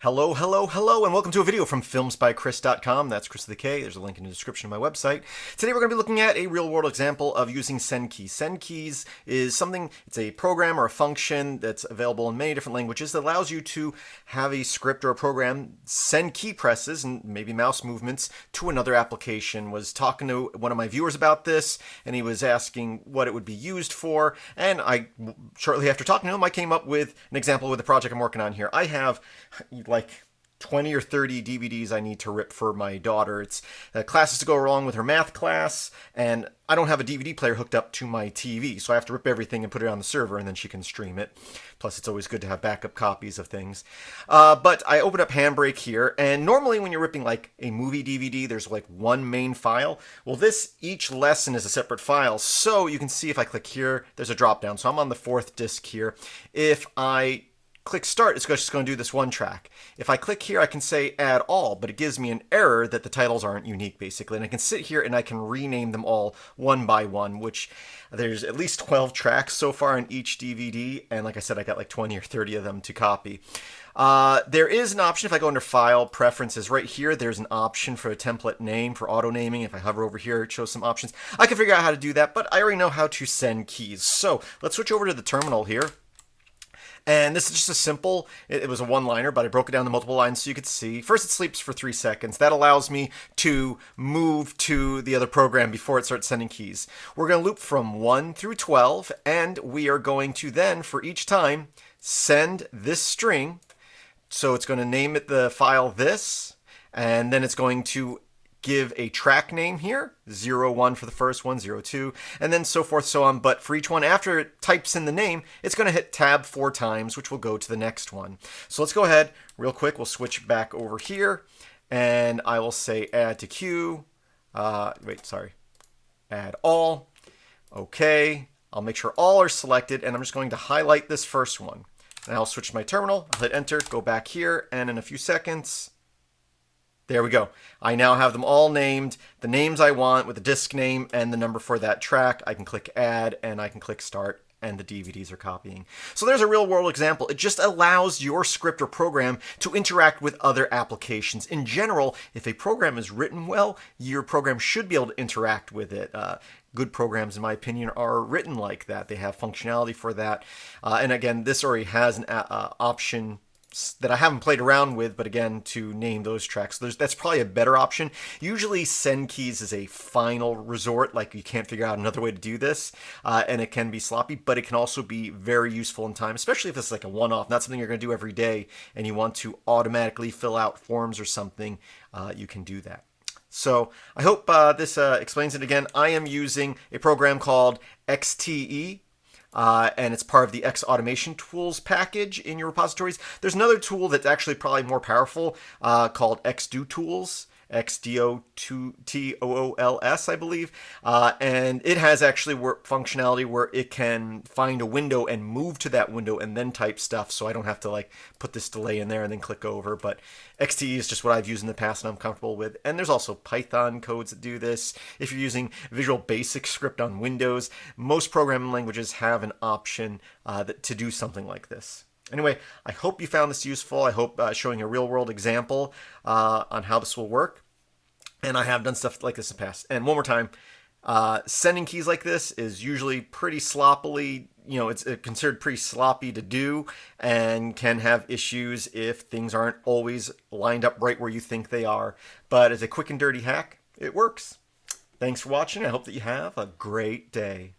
Hello, hello, hello, and welcome to a video from filmsbychris.com. That's Chris with a K. There's a link in the description of my website. Today we're going to be looking at a real-world example of using send keys. Send keys is something, it's a program or a function that's available in many different languages that allows you to have a script or a program send key presses and maybe mouse movements to another application. Was talking to one of my viewers about this, and he was asking what it would be used for, and shortly after talking to him, I came up with an example with the project I'm working on here. I have like 20 or 30 DVDs I need to rip for my daughter. It's classes to go along with her math class, and I don't have a DVD player hooked up to my TV, so I have to rip everything and put it on the server, and then she can stream it. Plus, it's always good to have backup copies of things. But I open up Handbrake here, and normally when you're ripping like a movie DVD, there's like one main file. Well, each lesson is a separate file, so you can see if I click here, there's a drop down. So I'm on the 4th disc here. If I click start, it's just going to do this one track. If I click here, I can say add all, but it gives me an error that the titles aren't unique, basically. And I can sit here and I can rename them all one by one, which there's at least 12 tracks so far in each DVD. And like I said, I got like 20 or 30 of them to copy. There is an option if I go under File, Preferences. Right here, there's an option for a template name for auto naming. If I hover over here, it shows some options. I can figure out how to do that, but I already know how to send keys. So let's switch over to the terminal here. And this is just a simple, it was a one-liner, but I broke it down to multiple lines so you could see. First, it sleeps for 3 seconds. That allows me to move to the other program before it starts sending keys. We're going to loop from 1 through 12, and we are going to then, for each time, send this string. So it's going to name it the file this, and then it's going to give a track name here, 01 for the first one, 02, and then so forth, so on. But for each one, after it types in the name, it's going to hit tab 4 times, which will go to the next one. So let's go ahead real quick. We'll switch back over here, and I will say add to queue. Add all. Okay. I'll make sure all are selected, and I'm just going to highlight this first one. And I'll switch to my terminal, I'll hit enter, go back here, and in a few seconds, there we go. I now have them all named, the names I want with the disc name and the number for that track. I can click add and I can click start, and the DVDs are copying. So there's a real world example. It just allows your script or program to interact with other applications. In general, if a program is written well, your program should be able to interact with it. Good programs, in my opinion, are written like that. They have functionality for that. And again, this already has an option that I haven't played around with, but again, to name those tracks. That's probably a better option. Usually send keys is a final resort, like you can't figure out another way to do this, and it can be sloppy, but it can also be very useful in time, especially if it's like a one-off, not something you're going to do every day, and you want to automatically fill out forms or something, you can do that. So I hope this explains it again. I am using a program called XTE, and it's part of the X Automation Tools package in your repositories. There's another tool that's actually probably more powerful called XDoTools, XDoTools, I believe. And it has actually functionality where it can find a window and move to that window and then type stuff, so I don't have to like put this delay in there and then click over. But XTE is just what I've used in the past and I'm comfortable with. And there's also Python codes that do this. If you're using Visual Basic Script on Windows, most programming languages have an option to do something like this. Anyway, I hope you found this useful. I hope showing a real-world example on how this will work. And I have done stuff like this in the past. And one more time, sending keys like this is usually pretty sloppily, it's considered pretty sloppy to do and can have issues if things aren't always lined up right where you think they are. But as a quick and dirty hack, it works. Thanks for watching. I hope that you have a great day.